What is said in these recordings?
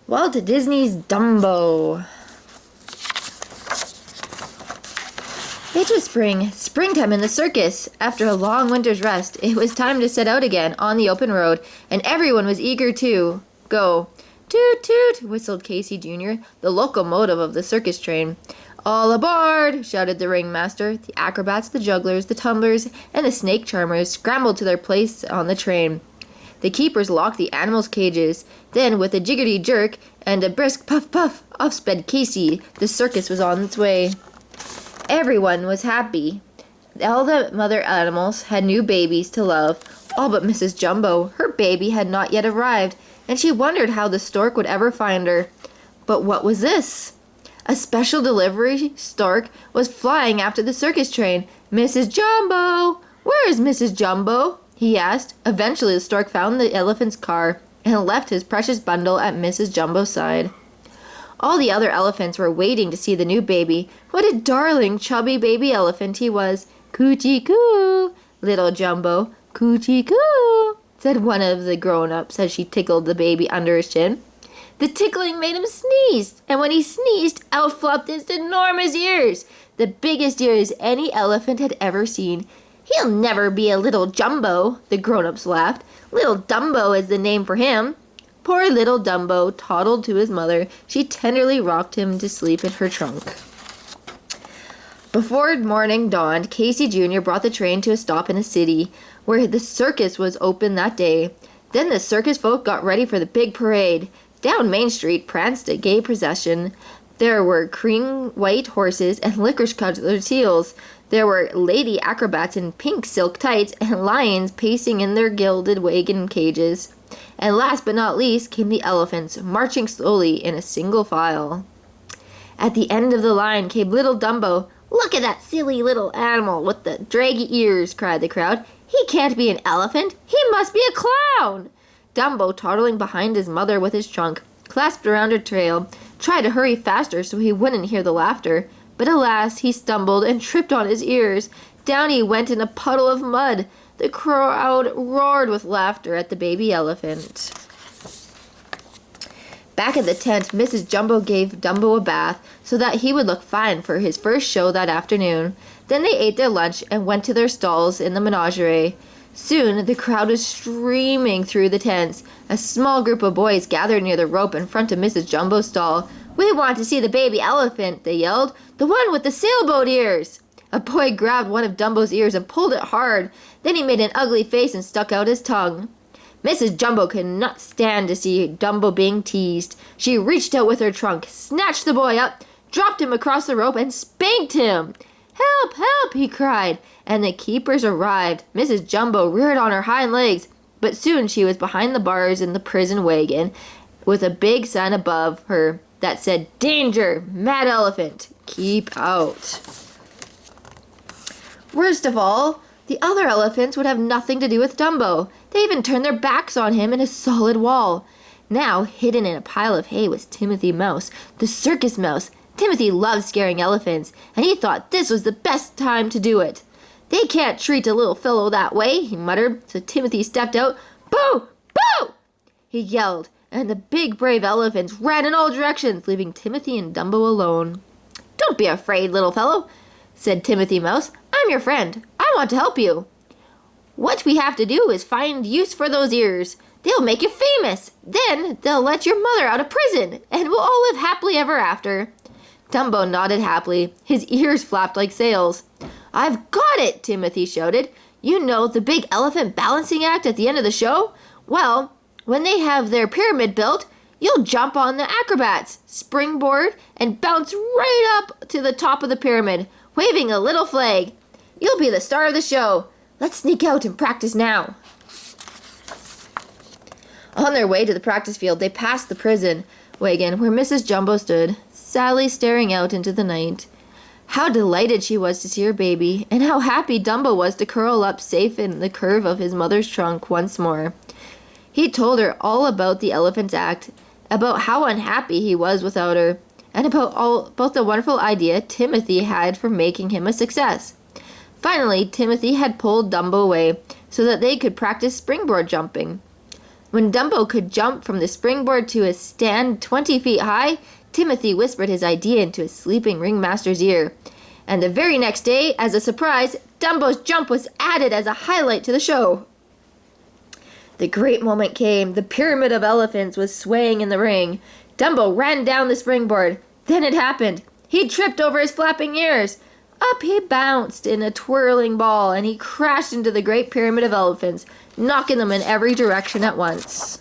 Walt Disney's Dumbo. It was springtime in the circus. After a long winter's rest, it was time to set out again on the open road, and everyone was eager to go. Toot toot, whistled Casey Jr., the locomotive of the circus train. All aboard, shouted the ringmaster. The acrobats, the jugglers, the tumblers, and the snake charmers scrambled to their place on the train. The keepers locked the animals' cages. Then, with a jiggity jerk and a brisk puff puff, off sped Casey. The circus was on its way. Everyone was happy. All the mother animals had new babies to love, all but Mrs. Jumbo. Her baby had not yet arrived, and she wondered how the stork would ever find her. But what was this? A special delivery stork was flying after the circus train. Mrs. Jumbo! Where is Mrs. Jumbo? He asked. Eventually the stork found the elephant's car and left his precious bundle at Mrs. Jumbo's side. All the other elephants were waiting to see the new baby. What a darling, chubby baby elephant he was. Coochie coo, little Jumbo. Coochie coo, said one of the grown-ups as she tickled the baby under his chin. The tickling made him sneeze, and when he sneezed, out flopped his enormous ears, the biggest ears any elephant had ever seen. He'll never be a little Jumbo, the grown-ups laughed. Little Dumbo is the name for him. Poor little Dumbo toddled to his mother. She tenderly rocked him to sleep in her trunk. Before morning dawned, Casey Jr. brought the train to a stop in a city where the circus was open that day. Then the circus folk got ready for the big parade. Down Main Street pranced a gay procession. There were cream white horses and licorice-colored seals. There were lady acrobats in pink silk tights and lions pacing in their gilded wagon cages. And last but not least came the elephants, marching slowly in a single file. At the end of the line came little Dumbo. "Look at that silly little animal with the draggy ears," cried the crowd. "He can't be an elephant. He must be a clown." Dumbo, toddling behind his mother with his trunk, clasped around her tail, tried to hurry faster so he wouldn't hear the laughter. But alas, he stumbled and tripped on his ears. Down he went in a puddle of mud. The crowd roared with laughter at the baby elephant. Back at the tent, Mrs. Jumbo gave Dumbo a bath so that he would look fine for his first show that afternoon. Then they ate their lunch and went to their stalls in the menagerie. Soon the crowd was streaming through the tents. A small group of boys gathered near the rope in front of Mrs. Jumbo's stall. "We want to see the baby elephant," they yelled. "The one with the sailboat ears." A boy grabbed one of Dumbo's ears and pulled it hard. Then he made an ugly face and stuck out his tongue. Mrs. Jumbo could not stand to see Dumbo being teased. She reached out with her trunk, snatched the boy up, dropped him across the rope, and spanked him. "Help! Help!" he cried, and the keepers arrived. Mrs. Jumbo reared on her hind legs, but soon she was behind the bars in the prison wagon with a big sign above her that said, "Danger! Mad elephant! Keep out!" Worst of all, the other elephants would have nothing to do with Dumbo. They even turned their backs on him in a solid wall. Now, hidden in a pile of hay was Timothy Mouse, the circus mouse. Timothy loved scaring elephants, and he thought this was the best time to do it. "They can't treat a little fellow that way," he muttered, so Timothy stepped out. "Boo! Boo!" he yelled, and the big brave elephants ran in all directions, leaving Timothy and Dumbo alone. "Don't be afraid, little fellow," said Timothy Mouse. "I'm your friend. I want to help you. What we have to do is find use for those ears. They'll make you famous. Then they'll let your mother out of prison, and we'll all live happily ever after." Dumbo nodded happily. His ears flapped like sails. "I've got it!" Timothy shouted. "You know the big elephant balancing act at the end of the show? Well, when they have their pyramid built, you'll jump on the acrobats, springboard, and bounce right up to the top of the pyramid, waving a little flag. You'll be the star of the show. Let's sneak out and practice now." On their way to the practice field, they passed the prison wagon where Mrs. Jumbo stood, sadly staring out into the night. How delighted she was to see her baby, and how happy Dumbo was to curl up safe in the curve of his mother's trunk once more. He told her all about the elephant's act, about how unhappy he was without her, and about the wonderful idea Timothy had for making him a success. Finally, Timothy had pulled Dumbo away so that they could practice springboard jumping. When Dumbo could jump from the springboard to a stand 20 feet high, Timothy whispered his idea into his sleeping ringmaster's ear. And the very next day, as a surprise, Dumbo's jump was added as a highlight to the show. The great moment came. The pyramid of elephants was swaying in the ring. Dumbo ran down the springboard. Then it happened. He tripped over his flapping ears. Up he bounced in a twirling ball, and he crashed into the great pyramid of elephants, knocking them in every direction at once.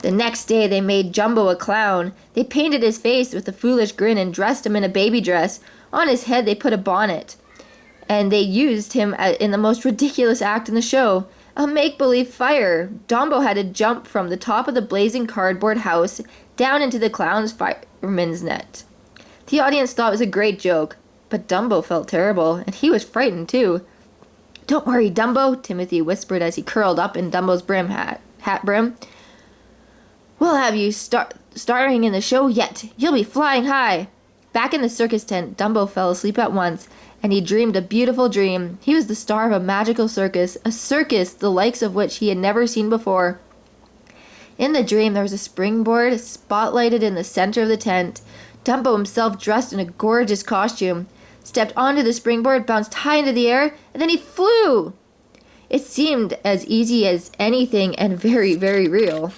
The next day they made Jumbo a clown. They painted his face with a foolish grin and dressed him in a baby dress. On his head they put a bonnet. And they used him in the most ridiculous act in the show, a make-believe fire. Dumbo had to jump from the top of the blazing cardboard house down into the clown's fireman's net. The audience thought it was a great joke, but Dumbo felt terrible, and he was frightened too. "Don't worry, Dumbo," Timothy whispered as he curled up in Dumbo's hat brim. "We'll have you starring in the show yet. You'll be flying high." Back in the circus tent, Dumbo fell asleep at once, and he dreamed a beautiful dream. He was the star of a magical circus, a circus the likes of which he had never seen before. In the dream, there was a springboard spotlighted in the center of the tent. Dumbo himself, dressed in a gorgeous costume, stepped onto the springboard, bounced high into the air, and then he flew. It seemed as easy as anything and very, very real.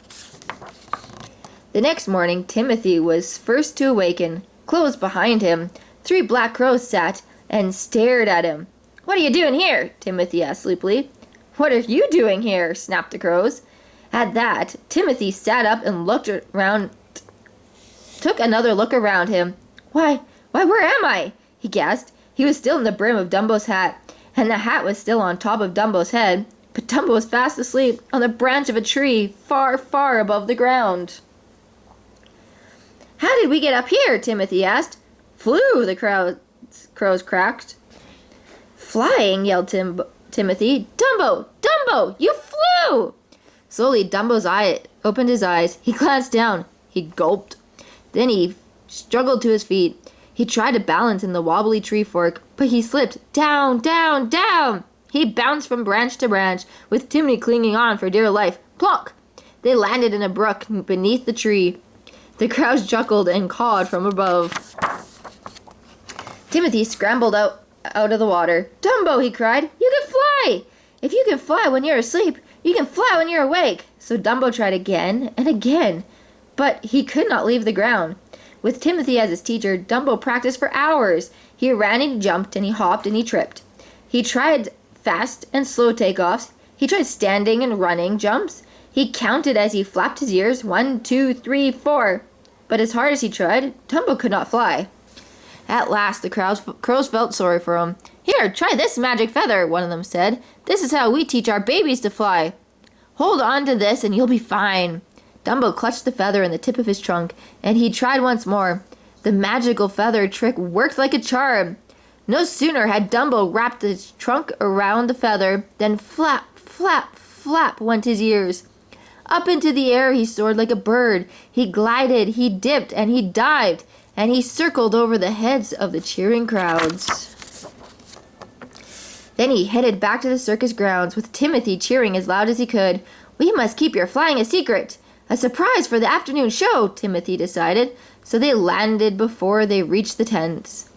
The next morning, Timothy was first to awaken. Close behind him, 3 black crows sat and stared at him. "What are you doing here?" Timothy asked sleepily. "What are you doing here?" snapped the crows. At that, Timothy sat up and took another look around him. Why, where am I?" he gasped. He was still in the brim of Dumbo's hat, and the hat was still on top of Dumbo's head. But Dumbo was fast asleep on the branch of a tree far, far above the ground. "How did we get up here?" Timothy asked. "Flew," the crows cracked. "Flying," yelled Timothy. "Dumbo! Dumbo! You flew!" Slowly, Dumbo's eye opened his eyes. He glanced down. He gulped. Then he struggled to his feet. He tried to balance in the wobbly tree fork, but he slipped. Down, down, down! He bounced from branch to branch, with Timothy clinging on for dear life. Plonk! They landed in a brook beneath the tree. The crows chuckled and cawed from above. Timothy scrambled out of the water. "Dumbo," he cried, "you can fly! If you can fly when you're asleep, you can fly when you're awake." So Dumbo tried again and again, but he could not leave the ground. With Timothy as his teacher, Dumbo practiced for hours. He ran and he jumped and he hopped and he tripped. He tried fast and slow takeoffs. He tried standing and running jumps. He counted as he flapped his ears, 1, 2, 3, 4. But as hard as he tried, Dumbo could not fly. At last, the crows felt sorry for him. "Here, try this magic feather," one of them said. "This is how we teach our babies to fly. Hold on to this and you'll be fine." Dumbo clutched the feather in the tip of his trunk, and he tried once more. The magical feather trick worked like a charm. No sooner had Dumbo wrapped his trunk around the feather than flap, flap, flap went his ears. Up into the air he soared like a bird. He glided, he dipped, and he dived, and he circled over the heads of the cheering crowds. Then he headed back to the circus grounds, with Timothy cheering as loud as he could. "We must keep your flying a secret. A surprise for the afternoon show," Timothy decided. So they landed before they reached the tents.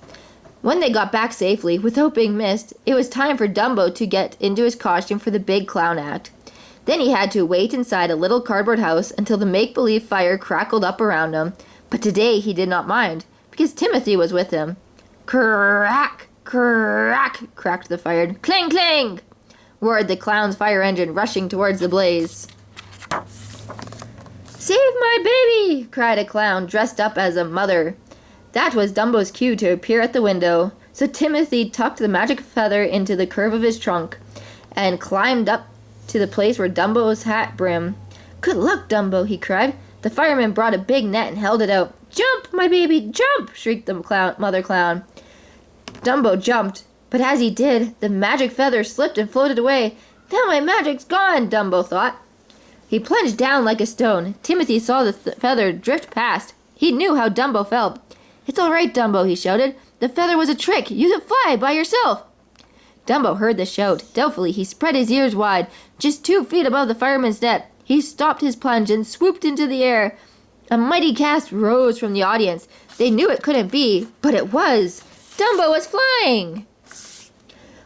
When they got back safely, without being missed, it was time for Dumbo to get into his costume for the big clown act. Then he had to wait inside a little cardboard house until the make-believe fire crackled up around him. But today he did not mind, because Timothy was with him. Crack, crack, cracked the fire. Clang, clang, roared the clown's fire engine, rushing towards the blaze. "Save my baby!" cried a clown dressed up as a mother. That was Dumbo's cue to appear at the window. So Timothy tucked the magic feather into the curve of his trunk and climbed up to the place where Dumbo's hat brim. "Good luck, Dumbo," he cried. The fireman brought a big net and held it out. "Jump, my baby, jump!" shrieked the mother clown. Dumbo jumped, but as he did, the magic feather slipped and floated away. "Now my magic's gone," Dumbo thought. He plunged down like a stone. Timothy saw the feather drift past. He knew how Dumbo felt. "It's all right, Dumbo," he shouted. "The feather was a trick. You can fly by yourself." Dumbo heard the shout. Doubtfully, he spread his ears wide. Just 2 feet above the fireman's net, he stopped his plunge and swooped into the air. A mighty gasp rose from the audience. They knew it couldn't be, but it was. Dumbo was flying!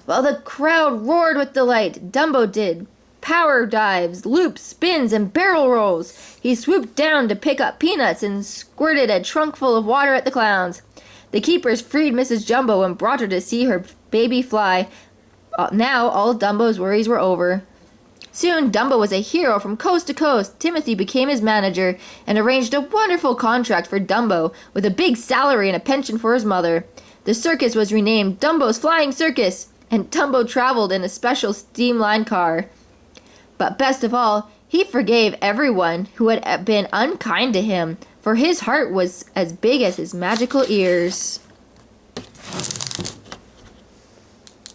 While the crowd roared with delight, Dumbo did power dives, loops, spins, and barrel rolls. He swooped down to pick up peanuts and squirted a trunk full of water at the clowns. The keepers freed Mrs. Jumbo and brought her to see her baby fly. Now all Dumbo's worries were over. Soon, Dumbo was a hero from coast to coast. Timothy became his manager and arranged a wonderful contract for Dumbo with a big salary and a pension for his mother. The circus was renamed Dumbo's Flying Circus, and Dumbo traveled in a special steamline car. But best of all, he forgave everyone who had been unkind to him, for his heart was as big as his magical ears.